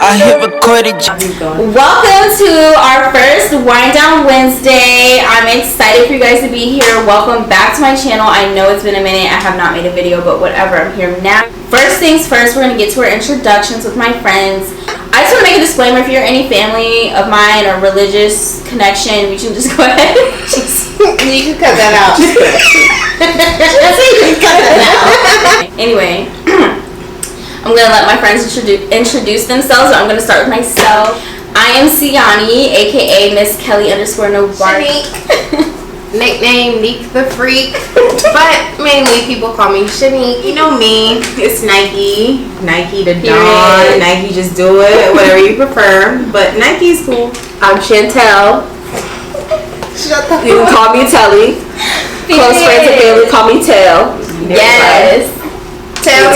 I hit recorded. Welcome to our first Wind Down Wednesday. I'm excited for you guys to be here. Welcome back to my channel. I know it's been a minute. I have not made a video, but whatever. I'm here now. First things first, we're going to get to our introductions with my friends. I just want to make a disclaimer. If you're any family of mine or religious connection, you can just go ahead. You can cut that out. Anyway, I'm going to let my friends introduce themselves. So I'm going to start with myself. I am Siani, aka Miss Kelly _Novark. Nickname Neek the Freak, but mainly people call me Shanique. You know me, it's Nike the Dawn, Nike just do it, whatever you prefer, but Nike's cool. I'm Chantel. Shut the You can call me Telly. Close friends and family call me Tel. Yes. Tell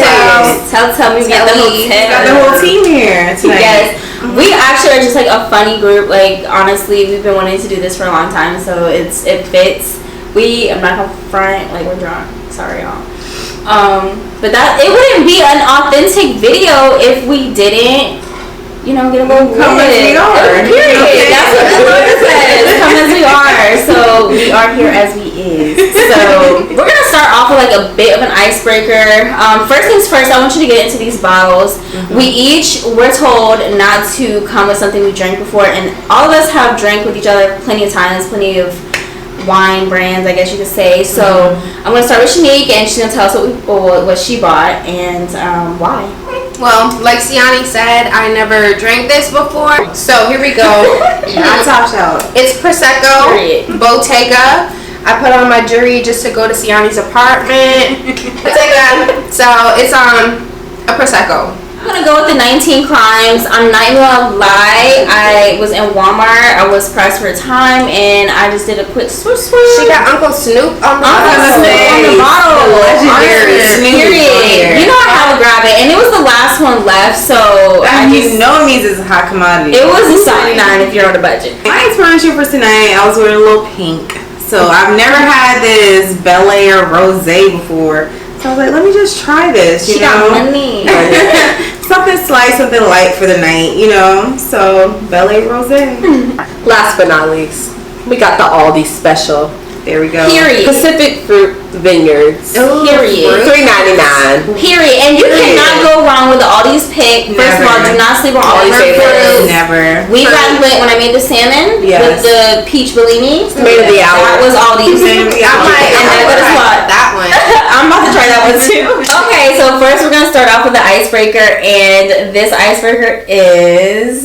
me we got the whole team here tonight. Yes. We actually are just like a funny group. Like, honestly, we've been wanting to do this for a long time, so it fits. I'm not gonna front, like, we're drunk. Sorry, y'all. But that it wouldn't be an authentic video if we didn't, get a little come as we are. Period. That's what the Lord says. Come as we are. So we are here as we is. So we're gonna start off with like a bit of an icebreaker. First things first, I want you to get into these bottles. Mm-hmm. We're told not to come with something we drank before, and all of us have drank with each other plenty of times, plenty of wine brands, I guess you could say. So I'm gonna start with Shanique, and she's gonna tell us what she bought and why. Well, like Siani said, I never drank this before, so here we go. Top shelf. It's Prosecco, Period. Bottega. I put on my jewelry just to go to Siani's apartment. Bottega. So it's a Prosecco. I'm gonna go with the 19 Crimes. I'm not even gonna lie. I was in Walmart. I was pressed for time, and I just did a quick swoosh. She got Uncle Snoop on the on the bottle. Legendary Snoop. Period. You know I had to grab it, and it was the last one left, so You know it means it's a hot commodity. It was $79 if you're on a budget. My inspiration for tonight, I was wearing a little pink. So I've never had this Bel Air Rosé before. So I was like, let me just try this, She got money. Something slight, something light for the night, So Bel Air Rosé. Last but not least, we got the Aldi special. There we go. Period. Pacific Fruit Vineyards. Period. $3.99. Period. And you cannot go wrong with the Aldi's pick. First of all, do not sleep on Aldi's fruit. Never. We got lit when I made the salmon with the peach Bellini. Made of the hour. That was Aldi's. That one. I'm about to try that one too. Okay, so first we're gonna start off with the icebreaker, and this icebreaker is: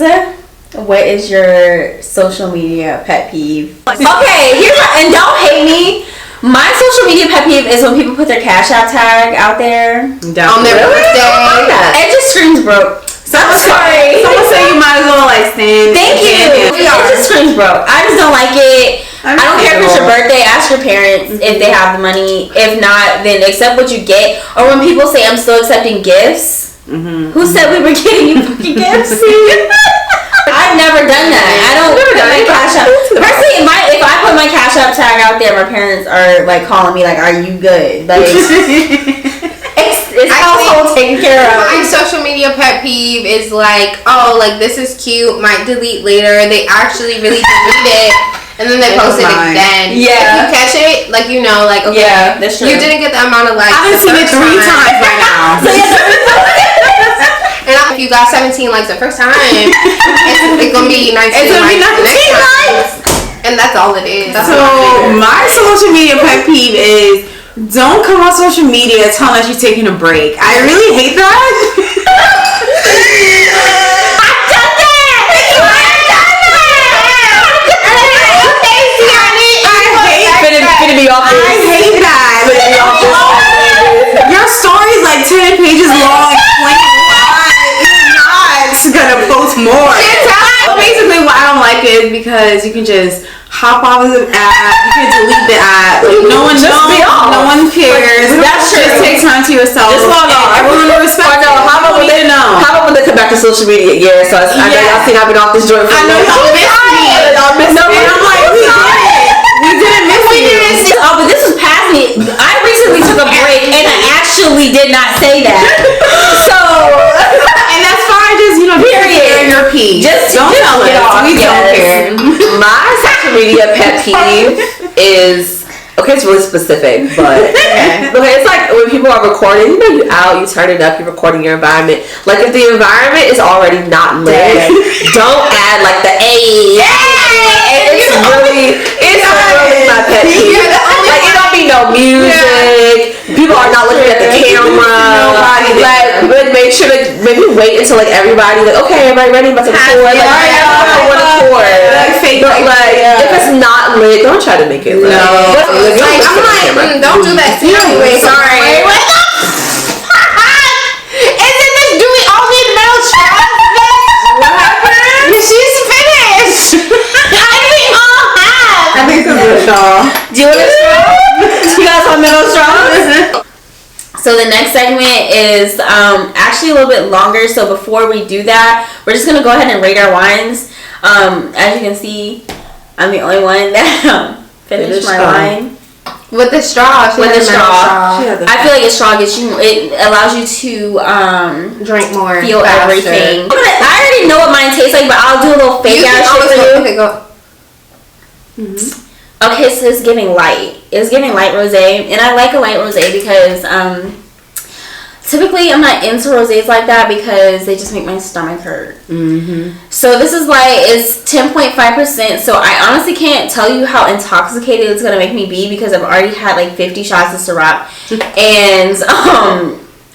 what is your social media pet peeve? Okay, and don't hate me. My social media pet peeve is when people put their Cash App tag out there On their birthday. It just screams broke. I'm sorry. Someone say you might as well stand. Thank you. It just screams broke. I just don't like it. I don't care if it's your birthday. Ask your parents if they have the money. If not, then accept what you get. Or when people say I'm still accepting gifts. Who said we were getting you fucking gifts? I've never done that. I don't put my Cash App. Personally, if I put my Cash App tag out there, my parents are like calling me like, "Are you good?" Like, it's household taken care of. My social media pet peeve is like, this is cute, might delete later. They actually really delete it, and then they post it again. Yeah. If you catch it, okay. Yeah, that's true. You didn't get the amount of likes. I've seen it 3 times by now. And if you got 17 likes the first time, it's gonna be 19 likes. And that's all it is. So my social media pet peeve is don't come on social media telling us you're taking a break. I really hate that. I hate that. Your story's like 10 pages long. You're not gonna post more. Basically, what I don't like it is because you can just hop off of the app. You can delete the app. Like, no one knows. No one cares. That's true. Just take time to yourself. Just log on. Everyone will respect you. How about when they come back to social media? Yeah, so I know y'all seen I've been off this joint for I know y'all missed me. And I'm like, we didn't miss you. Oh, but this was past me. I recently took a break, and I actually did not say that. So, and that's fine. Just period. peeve. Just don't tell get us. off. We don't care. My social media pet peeve is, okay, it's really specific, but okay, it's like when people are recording, you know, you out, you turn it up, you're recording your environment. Like if the environment is already not lit, don't add like the it's really my pet peeve. Like it don't be no music. People are not looking at the camera. Like make sure to maybe wait until like everybody like, okay, everybody ready about to record. Like I want to record. Like if it's not lit, don't try to make it lit. No. But, Like, I'm like, don't do that to me anyway. Sorry. Wait, what the Isn't this Dewey only in middle straws? What happened? She's finished. I think we all have. I think it's a good straw. Do you want a straw? you guys want middle straws? So the next segment is actually a little bit longer. So before we do that, we're just gonna go ahead and rate our wines. As you can see, I'm the only one that finished my wine. With the straw. With the straw. I feel like a straw gets you. It allows you to drink more. Feel faster. everything. I already know what mine tastes like, but I'll do a little fake out shit for you. Okay, go. Okay, so it's giving light. It's giving light rosé, and I like a light rosé because typically I'm not into rosés like that because they just make my stomach hurt. So this is like, it's 10.5%. So I honestly can't tell you how intoxicated it's gonna make me be because I've already had like 50 shots of Ciroc, and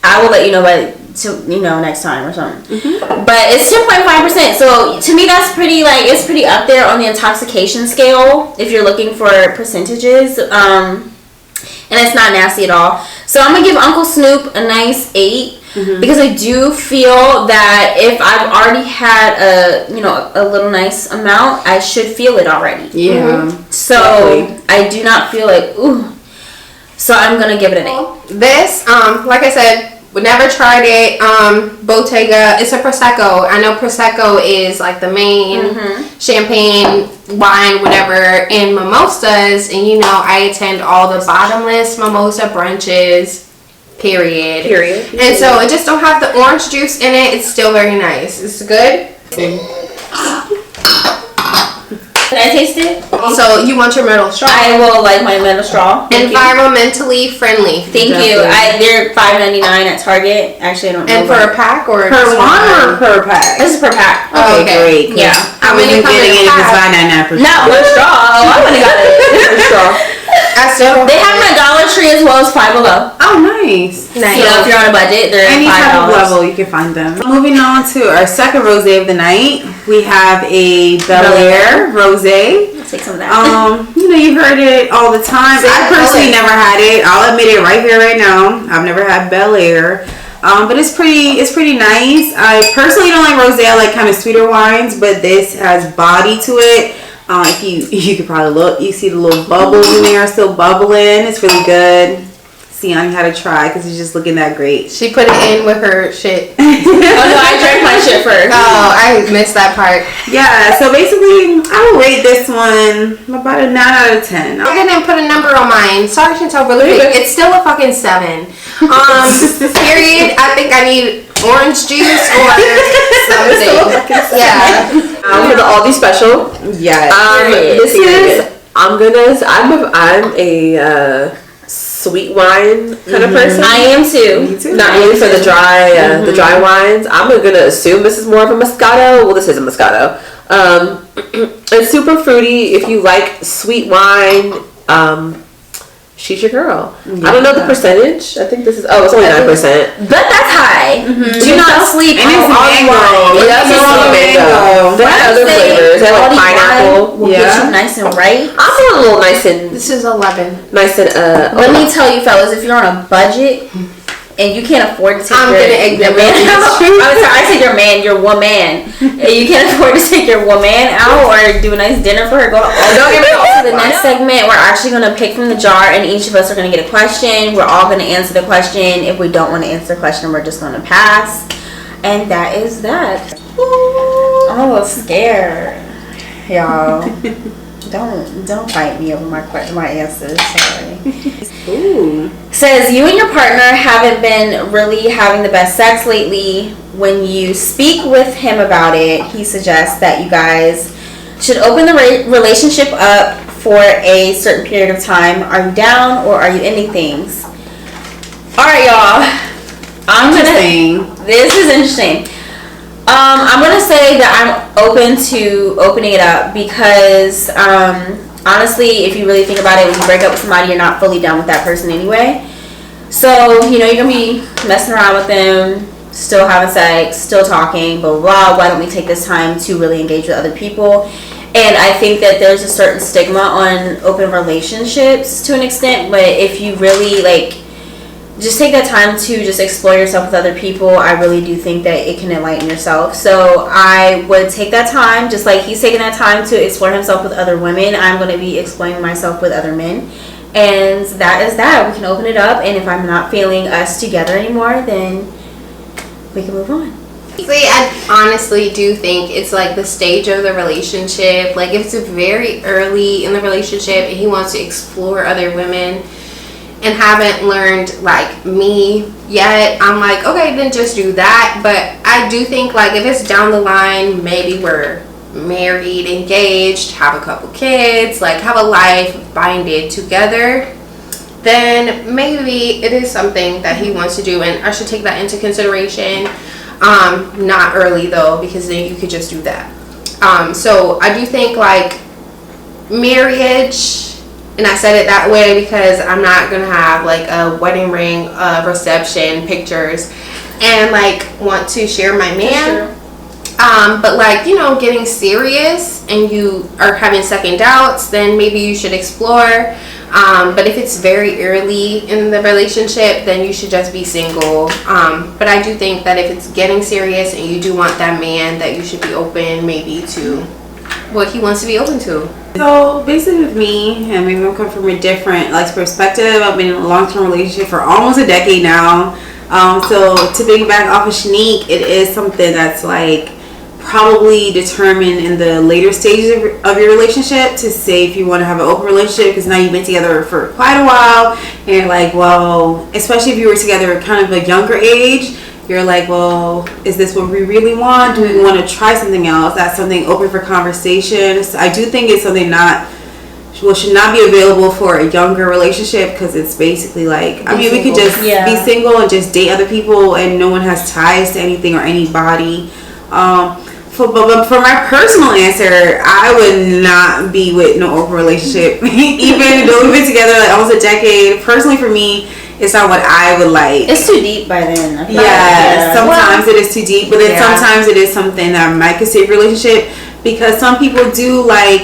I will let you know next time or something. But it's 10.5%. So to me that's pretty, like, it's pretty up there on the intoxication scale if you're looking for percentages. And it's not nasty at all. So I'm gonna give Uncle Snoop a nice 8 because I do feel that if I've already had a little nice amount, I should feel it already. So I do not feel like ooh. So I'm gonna give it an 8. This, like I said, we never tried it. Bottega, it's a Prosecco. I know Prosecco is like the main champagne, wine, whatever, in mimosas. And you know, I attend all the bottomless mimosa brunches, period. And so it just don't have the orange juice in it. It's still very nice. It's good. Can I taste it? So you want your metal straw? I will like my metal straw. Environmentally friendly. Thank you. They're $5.99 at Target. Actually, I don't know. And for a pack or Per one or per pack? This is per pack. Oh, Okay, great. Yeah. How many getting it if it's $5.99 per Not one straw. Oh, I would have got it. One straw. They have them at Dollar Tree as well as Five Below. Oh, nice. So if you're on a budget, they're any $5. type of level you can find them. Moving on to our second rosé of the night, we have a Bel Air rosé. I'll take some of that. You heard it all the time. I personally never had it. I'll admit it right here, right now. I've never had Bel Air. But it's pretty nice. I personally don't like rosé. I like kind of sweeter wines, but this has body to it. If you could probably look, you see the little bubbles in there still bubbling. It's really good. Sian had to try because it's just looking that great. She put it in with her shit. Oh no, I drank my shit first. Oh, I missed that part. Yeah, so basically, I would rate this one about a 9 out of 10. I didn't put a number on mine. Sorry, Chantel, really quick. It's still a fucking 7. Period. I think I need orange juice or something. Yeah. For the Aldi special. Yeah. I'm a sweet wine kind of person. I am too. Me too. Not really for the dry wines. I'm gonna assume this is more of a Moscato. Well, this is a Moscato. It's super fruity. If you like sweet wine, she's your girl. I don't know the percentage. I think this is it's only 9%. But that's high. Do not sleep And it's on mango. wine. Yeah, it's mango. They have other flavors. They have like pineapple. Will get you nice and right. I'm a little nice and This is 11. nice and Let me tell you, fellas, if you're on a budget and you can't afford to take your man out, I said your woman. And you can't afford to take your woman out or do a nice dinner for her. Go to the next segment. We're actually going to pick from the jar, and each of us are going to get a question. We're all going to answer the question. If we don't want to answer the question, we're just going to pass. And that is that. I'm a little scared, y'all. Don't fight me over my answers. Sorry. Ooh. Says you and your partner haven't been really having the best sex lately. when you speak with him about it, he suggests that you guys should open the relationship up for a certain period of time. Are you down or are you ending things? Alright, y'all. This is interesting. I'm gonna say that I'm open to opening it up because honestly, if you really think about it, when you break up with somebody, you're not fully done with that person anyway. So, you know, you're gonna be messing around with them, still having sex, still talking, blah, blah, blah. Why don't we take this time to really engage with other people? And I think that there's a certain stigma on open relationships to an extent, but if you really, like, just take that time to just explore yourself with other people, I really do think that it can enlighten yourself. So I would take that time, just like he's taking that time to explore himself with other women, I'm going to be exploring myself with other men. And that is that. We can open it up, and if I'm not feeling us together anymore, then we can move on. See, I honestly do think it's like the stage of the relationship. Like, if it's very early in the relationship and he wants to explore other women and haven't learned like me yet, I'm like, okay, then just do that. But I do think, like, if it's down the line, maybe we're married, engaged, have a couple kids, like have a life binded together, then maybe it is something that he wants to do, and I should take that into consideration. Not early though, because then you could just do that. So I do think like marriage, and I said it that way because I'm not gonna have like a wedding ring, reception pictures, and like want to share my man. But like, you know, getting serious and you are having second doubts, then maybe you should explore. But if it's very early in the relationship, then you should just be single. But I do think that if it's getting serious and you do want that man, that you should be open maybe to what he wants to be open to. So basically with me, and maybe I'm coming from a different like perspective, I've been in a long-term relationship for almost a decade now. So to piggyback off of Shanique, it is something that's like probably determined in the later stages of your relationship to say if you want to have an open relationship, because now you've been together for quite a while and you're like, well, especially if you were together at kind of a younger age, you're like, well, is this what we really want? Do we want to try something else? That's something open for conversation. So I do think it's something should not be available for a younger relationship, because it's basically like, I mean, we could just be single and just date other people and no one has ties to anything or anybody. But for my personal answer, I would not be with no open relationship. Even though we've been together like almost a decade, personally for me, it's not what I would like. It's too deep by then. Sometimes it is too deep, but then sometimes it is something that I might consider a relationship, because some people do like,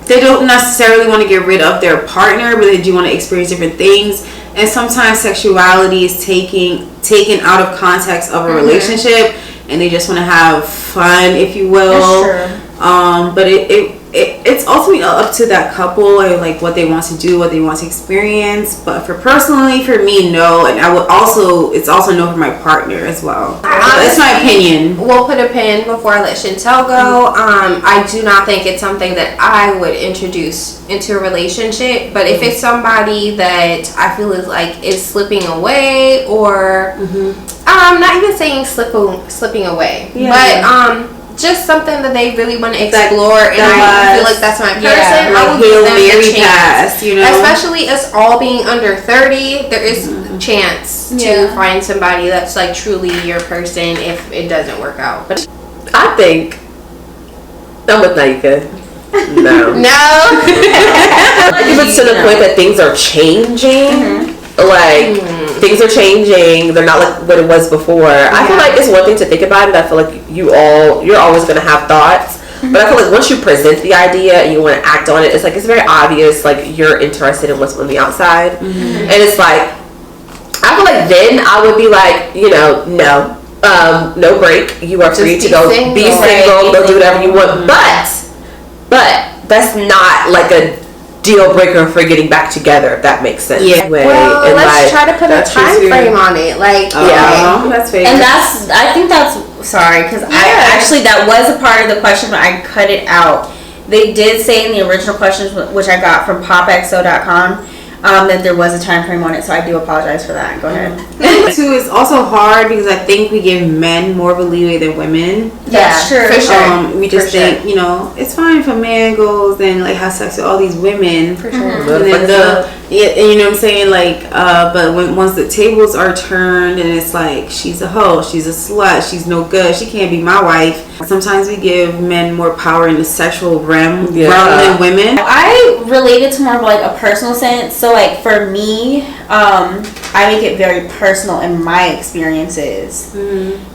they don't necessarily want to get rid of their partner, but they do want to experience different things. And sometimes sexuality is taken out of context of a relationship, and they just want to have fun, if you will. But it's ultimately up to that couple and like what they want to do, what they want to experience. But for me, no. And it's also no for my partner as well. That's my opinion. We'll put a pin before I let Chantel go. I do not think it's something that I would introduce into a relationship. But if it's somebody that I feel is slipping away, or not even saying slipping away, but just something that they really want to explore, and I feel like that's my person. I will give them a chance, you know? Especially us all being under 30, there is a chance to find somebody that's like truly your person if it doesn't work out. But I think I'm with Naika. No. Like, if it's to the point that things are changing, things are changing, they're not like what it was before. I feel like it's one thing to think about it. I feel like you're always going to have thoughts, but I feel like once you present the idea and you want to act on it, it's like it's very obvious like you're interested in what's on the outside. And it's like, I feel like then I would be like, no break, you are free to go be single, go do whatever you want, but that's not like a deal breaker for getting back together, if that makes sense. Well, let's try to put a time frame on it. That's fair. And I think that's sorry, because that was a part of the question, but I cut it out. They did say in the original questions, which I got from popxo.com, that there was a time frame on it. So I do apologize for that. Go ahead. Too, it's also hard because I think we give men more of a leeway than women. That's true. For sure. We just think, you know, it's fine if a man goes and like has sex with all these women. For sure. And then you know what I'm saying? Like, but once the tables are turned and it's like, she's a hoe, she's a slut, she's no good, she can't be my wife. Sometimes we give men more power in the sexual realm than women. I relate it to more of like a personal sense. So like for me, I make it very personal in my experiences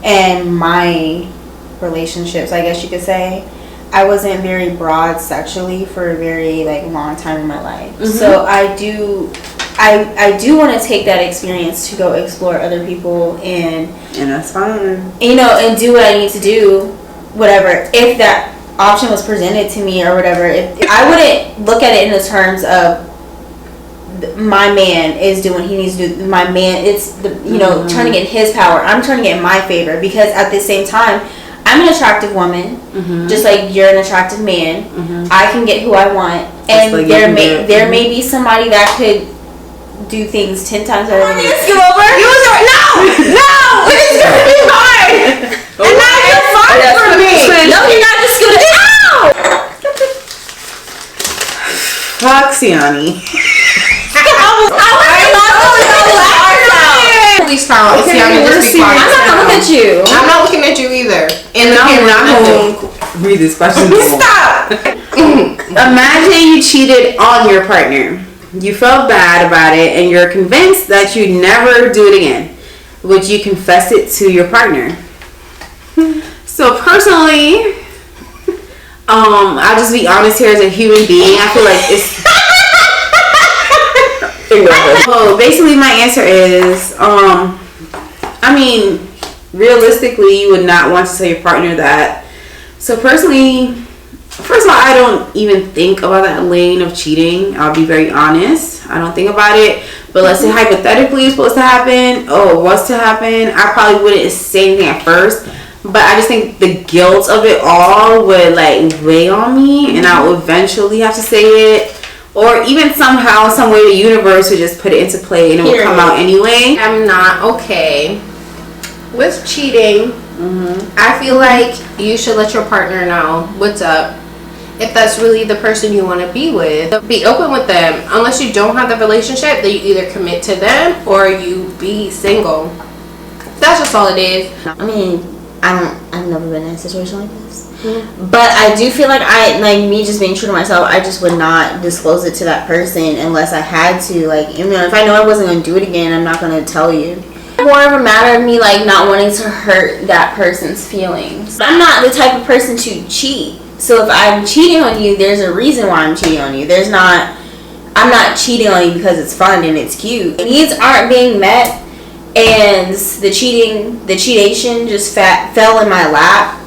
and my relationships, I guess you could say. I wasn't very broad sexually for a very like long time in my life. So I do want to take that experience to go explore other people and that's fine. You know, and do what I need to do, whatever. If that option was presented to me or whatever, if I wouldn't look at it in the terms of my man is doing what he needs to do. My man, it's the turning in his power. I'm turning it in my favor because at the same time, I'm an attractive woman, just like you're an attractive man. I can get who I want, and like there may be somebody that could do things 10 times better than me. Scoot over. No, it's gonna be hard. And now you're far from me. No, you're not just scooting. Ow! Fuck Siani. I'm not gonna look at you. I'm not looking at you either. And I'm not gonna read this question. Stop. Imagine you cheated on your partner. You felt bad about it, and you're convinced that you'd never do it again. Would you confess it to your partner? So personally, I'll just be honest here as a human being. I feel like it's. So basically, my answer is, I mean, realistically, you would not want to tell your partner that. So personally, first of all, I don't even think about that lane of cheating. I'll be very honest. I don't think about it. But let's say hypothetically it's supposed to happen, was to happen, I probably wouldn't say anything at first. But I just think the guilt of it all would like weigh on me, and I would eventually have to say it. Or even somehow, some way the universe would just put it into play and it would come out anyway. I'm not okay with cheating. I feel like you should let your partner know what's up. If that's really the person you want to be with, be open with them. Unless you don't have the relationship, then you either commit to them or you be single. That's just all it is. I mean, I've never been in a situation like this. But I do feel like me just being true to myself, I just would not disclose it to that person unless I had to. Like, you know, if I know I wasn't going to do it again, I'm not going to tell you. More of a matter of me like not wanting to hurt that person's feelings. I'm not the type of person to cheat. So if I'm cheating on you, there's a reason why I'm cheating on you. I'm not cheating on you because it's fun and it's cute. Needs aren't being met, and the cheatation just fell in my lap.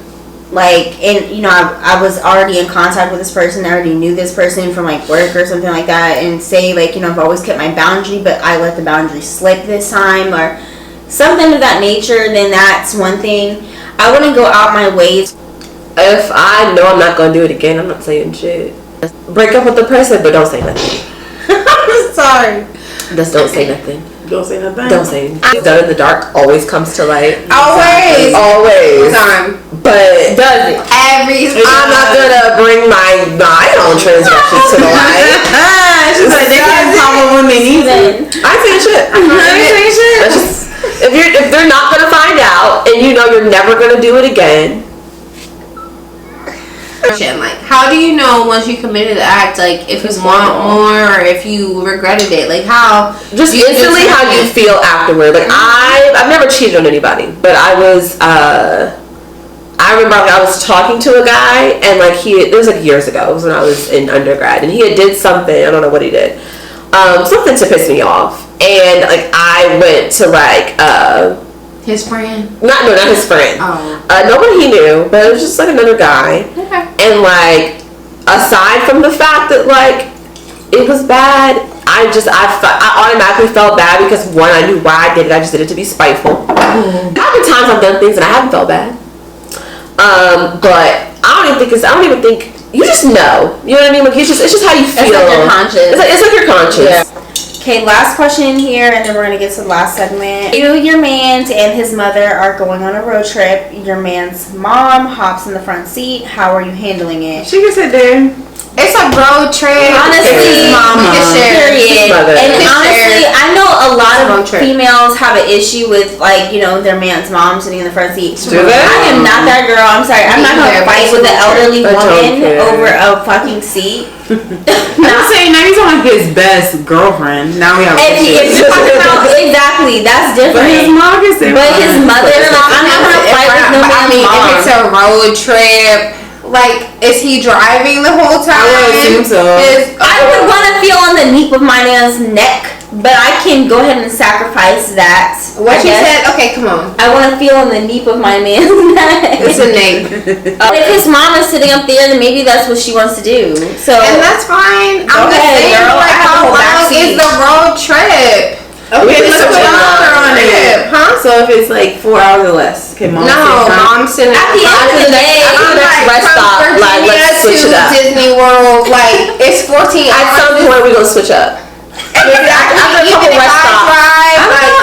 Like, and you know, I was already in contact with this person. I already knew this person from like work or something like that. And say like, you know, I've always kept my boundary, but I let the boundary slip this time or something of that nature. Then that's one thing. I wouldn't go out my way. If I know I'm not gonna do it again, I'm not saying shit. Break up with the person, but don't say nothing. I'm sorry. Just don't say nothing. Don't say nothing. Don't say anything. Done in the dark always comes to light. Always. Time. But does it? I'm not gonna bring my own transgressions to the light. She's like, they can't follow when they need to. I say shit. That's just, if they're not gonna find out and you know you're never gonna do it again. Like, how do you know once you committed the act, like if you want more or if you regretted it? Like, how just instantly how you feel afterward. Like I've never cheated on anybody, but I remember like, I was talking to a guy and like it was like years ago. It was when I was in undergrad and he had did something, I don't know what he did, something to piss me off, and like I went to like his friend? Not his friend. Nobody he knew, but it was just like another guy. Okay. And like, aside from the fact that like it was bad, I automatically felt bad because one, I knew why I did it. I just did it to be spiteful. There have been times I've done things and I haven't felt bad. But I don't even think you just know. You know what I mean? Like it's just how you feel. It's like your conscience. It's like your conscience. Yeah. Okay, last question here, and then we're gonna get to the last segment. You, your man, and his mother are going on a road trip. Your man's mom hops in the front seat. How are you handling it? She can sit there. It's a road trip. Honestly, mama. Period. And honestly, I know a lot of females have an issue with, like, you know, their man's mom sitting in the front seat. Do they? I am not that girl. I'm sorry. I'm not gonna fight with an elderly woman over a fucking seat. I'm saying now he's on like his best girlfriend. Now we have exactly, that's different. But his mom can say but his mother, like, I'm not gonna fight with no man's mom. If it's a road trip, like, is he driving the whole time? I would assume so. I would want to feel on the nape of my man's neck, but I can go ahead and sacrifice that. What you said? Okay, come on. I want to feel on the nape of my man's neck. It's a nape. If his mom is sitting up there, then maybe that's what she wants to do. So, and that's fine. I'm just saying, girl, like, how long is the road trip? Okay, It's so a road trip, huh? So if it's like 4 hours or less, okay, mom. No, mom's sitting at the end of the day, rest stop, like, let's switch it up. Disney World, like, it's 14 hours. At some point, we gonna switch up. After a couple rest stops.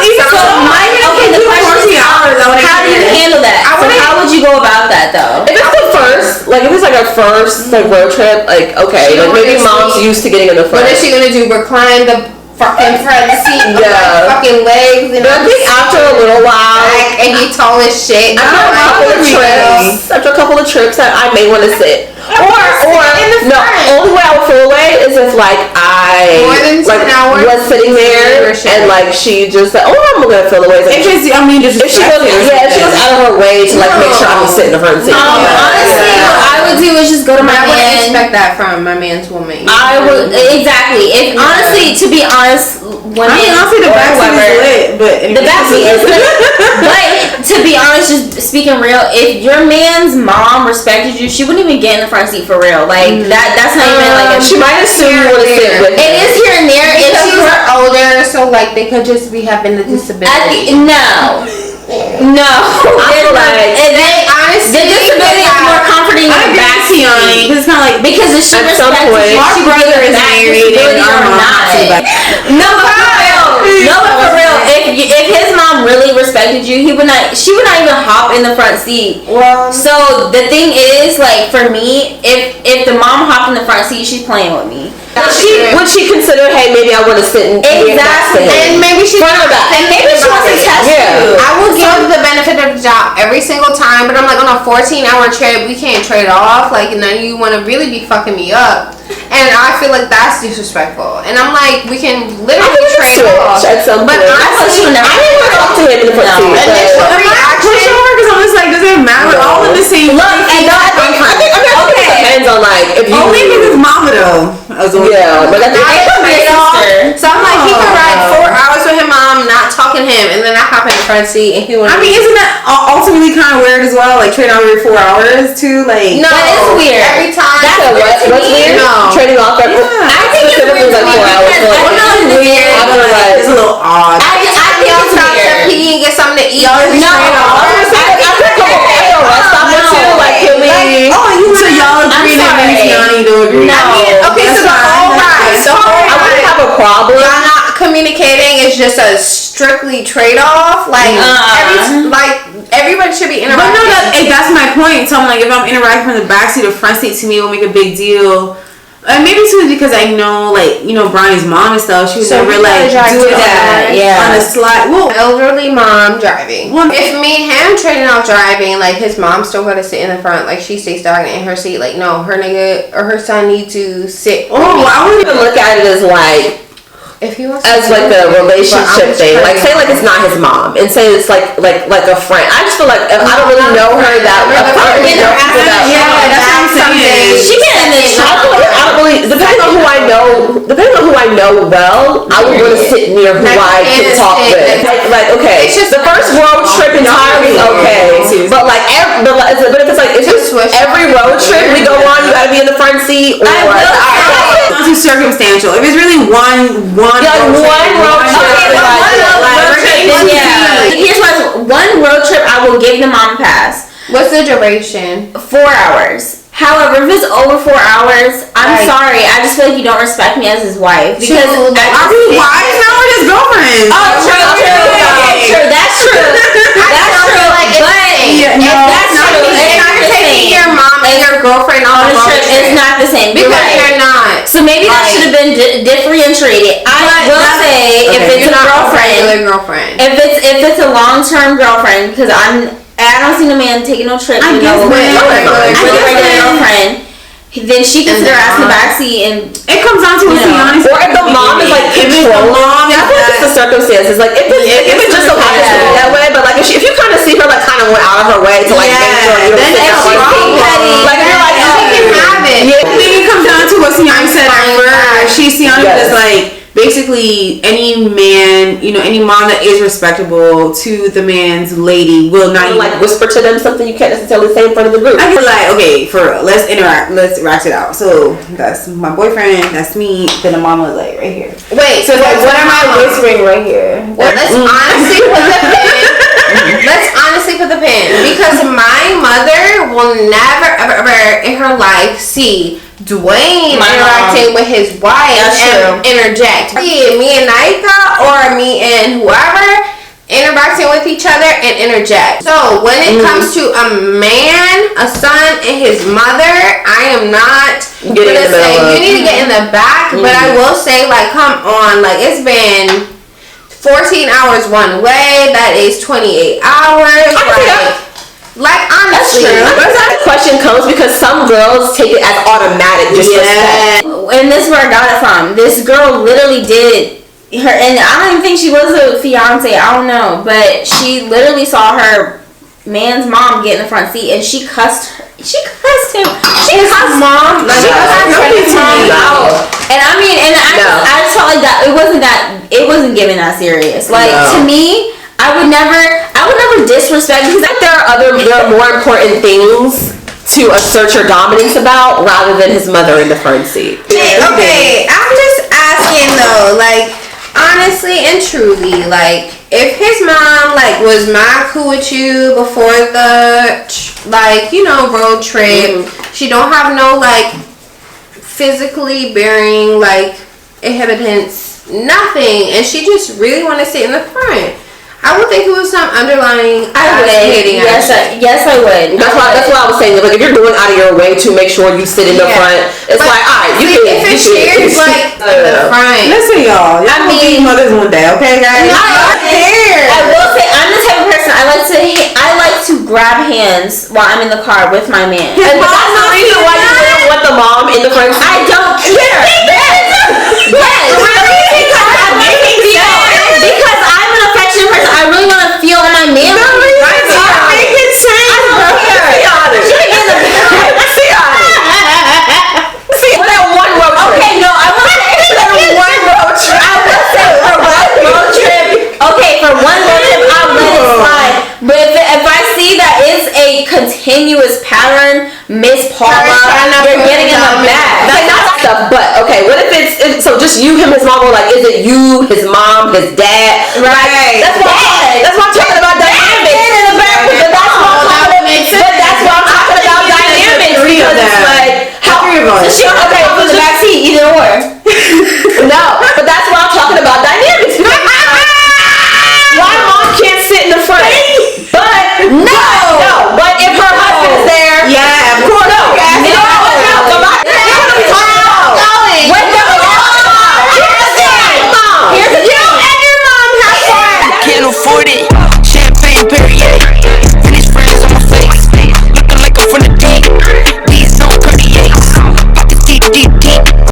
The question is, how do you handle that? So how would you go about that, though? If it's the first, like, if it's like a first, like, road trip, like, okay, like, maybe mom's used to getting in the front. What is she gonna do? Recline the fucking front seat with like fucking legs? And but I think after a little while, and he tall as shit. After a couple of trips, that I may want to sit. Or no, only way I would feel away is if, like, I was sitting there and, like, she just said, "Oh, I'm gonna feel away." Like, if she goes out of her way to, like, make sure I'm sitting in the front seat. Honestly, what I would do is just go to my man. I wouldn't expect that from my man's woman. I would exactly. If honestly, to be honest, honestly, the backseat is lit, but the backseat is lit. But to be honest, just speaking real, if your man's mom respected you, she wouldn't even get in the front seat for real. Like that's not even like she might assume you want to sit with. It is here and there. If she were older, so like they could just be having the disability. No. I feel like the disability is more comforting than the backseat. It's kind of like because if she respects you, our brother is married and our mom. No, but for real, if his mom really respected you, she would not even hop in the front seat. Well, so the thing is, like, for me, if the mom hopped in the front seat, she's playing with me. Would she consider, hey, maybe I want to sit and exactly, and maybe she wants to test you. I will give the benefit of the doubt every single time, but I'm like, on a 14-hour trip, we can't trade off. Like, now you want to really be fucking me up, and I feel like that's disrespectful. And I'm like, we can literally trade off. At some point. But honestly, I didn't want to talk to him in the front seat. Initial reaction, because I'm just like, does it matter? All in the same. Look, and I think it depends on, like, if you only with his mama though. Yeah, but I think so I'm like, he can ride 4 hours with his mom, not talking to him, and then I hop in the front seat and he I mean, isn't that ultimately kind of weird as well? Like trading off every 4 hours too, like no, that is weird. Every time. What's weird? No. Trading off every. I think it's weird like 4 hours. It's a little odd. I think it's weird. Pee and get something to eat. So y'all agree that maybe Yanni don't agree? No. Okay, so the whole ride. I wouldn't have a problem. Y'all not communicating. It's just a strictly trade-off. Like, everybody should be interacting. But no, that's my point. So I'm like, if I'm interacting from the backseat or front seat, to me, it will make a big deal. Maybe too because I know, like, you know, Brian's mom and stuff. She would never like do that. On a slide. Well, elderly mom driving. Well, if me and him trading off driving, like his mom still gotta sit in the front, like she stays stagnant in her seat. Like, no, her nigga or her son need to sit. Oh, I wouldn't even look at it as like. If he wants as like a relationship thing, like say like it's not his mom, and say it's like a friend. I just feel like if I don't really know her that well. That's what I'm saying. She can. I don't really. Depending on who I know well, I would want to sit near who I can talk with. Like okay, the first road trip entirely okay, but like but if it's like it's just every road trip we go on, you gotta be in the front seat. Or not too circumstantial. If it's really one road trip. Here's one road trip I will give the mom a pass. What's the duration? 4 hours. However, if it's over 4 hours, I'm sorry. I just feel like you don't respect me as his wife. Because are we wives girlfriends. Oh, true. That's true. That's true. Like That's true. It's not taking your mom and your girlfriend on a trip. It's not the same Because you're not. So maybe that should have been differentiated. I will say if it's a girlfriend. If it's a long-term girlfriend, because I don't see no man taking no trip with a regular girlfriend. Then she can sit her ass in the backseat, and it comes down to what's the honest. Or if the mom is like controlling, I feel like it's the circumstances. Like if it just so happens to be that way, but like if you kind of see her like kind of went out of her way to like make sure you don't sit down, like you're like, oh, you can have it. I think it comes down to what Siani said at first. Siani was like, basically any man, any mom that is respectable to the man's lady will not even like whisper to them something you can't necessarily say in front of the group. I feel like, okay, for real, let's rack it out. So that's my boyfriend, that's me, then the mama is like right here. Wait, so like what am I whispering right here? Well, let's honestly put the pin. Let's honestly put the pin, because my mother will never ever in her life see Dwayne interacting with his wife and interject. Me and Naika or me and whoever interacting with each other and interject. So when it comes to a man, a son, and his mother, I am not gonna say you need to get in the back, but I will say, like, come on, like, it's been 14 hours one way, that is 28 hours. Like, honestly, that question comes because some girls take it as automatic disrespect. And this is where I got it from. This girl literally did her, and I don't even think she was a fiance. I don't know, but she literally saw her man's mom get in the front seat, and she cussed her. She cussed him. She cussed mom. She cussed his mom out. And I mean, and I just felt like that. It wasn't given that serious. Like to me. I would never disrespect, because there are more important things to assert your dominance about rather than his mother in the front seat. Okay, I'm just asking though, like, honestly and truly, like, if his mom like was not cool with you before the road trip, she don't have no like physically bearing like inhibitants, nothing, and she just really want to sit in the front, I would think it was some underlying. Yes, I would. That's why I was saying, like, if you're doing out of your way to make sure you sit in the front, it's like, alright, you can. If it's shared, like in the front. Listen, y'all. I mean, mothers one day, okay, guys? I will say, I'm the type of person I like to grab hands while I'm in the car with my man. And that's the reason why you don't want the mom in the front seat. I don't care. Because I'm an affectionate person. I really want to feel on my man. For one road trip, I'll let it slide. But if I see that it's a continuous pattern, Miss Paula, you're getting in the back. Like, not stuff, but okay, what if it's so just you, him, his mom, or like, is it you, his mom, his dad? Right. That's what I'm talking about dynamics. But that's what I'm talking about dynamics. Because it's like, how are you going? Okay, in the back seat, either or. No, but that's what I'm talking about dynamics. Why mom can't sit in the front? But but if her husband is there, of course. Here's the thing. You and your mom have fun. Can't afford it.